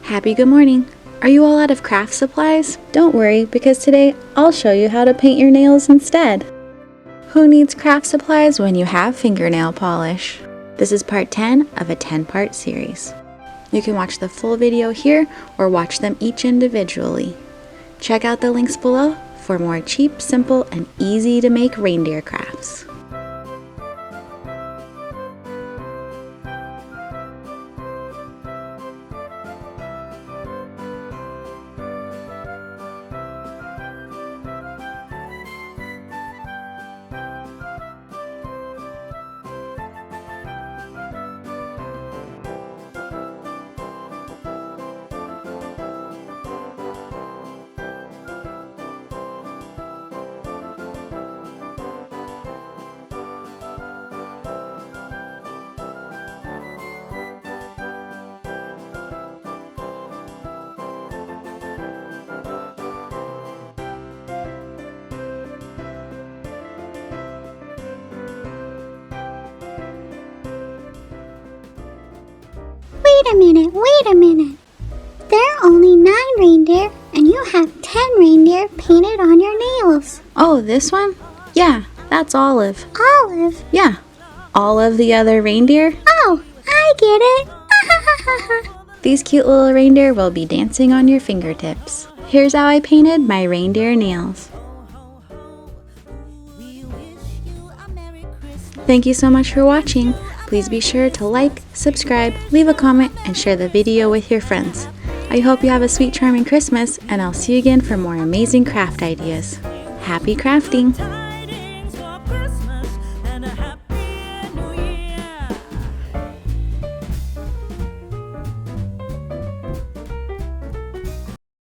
Happy good morning! Are you all out of craft supplies? Don't worry, because today I'll show you how to paint your nails instead. Who needs craft supplies when you have fingernail polish? This is part 10 of a 10-part series. You can watch the full video here or watch them each individually. Check out the links below for more cheap, simple, and easy to make reindeer crafts. Wait a minute. There are only 9 reindeer, and you have 10 reindeer painted on your nails. Oh, this one? Yeah, that's Olive. Olive? Yeah, all of the other reindeer. Oh, I get it. These cute little reindeer will be dancing on your fingertips. Here's how I painted my reindeer nails. Thank you so much for watching. Please be sure to like, subscribe, leave a comment, and share the video with your friends. I hope you have a sweet, charming Christmas, and I'll see you again for more amazing craft ideas. Happy crafting!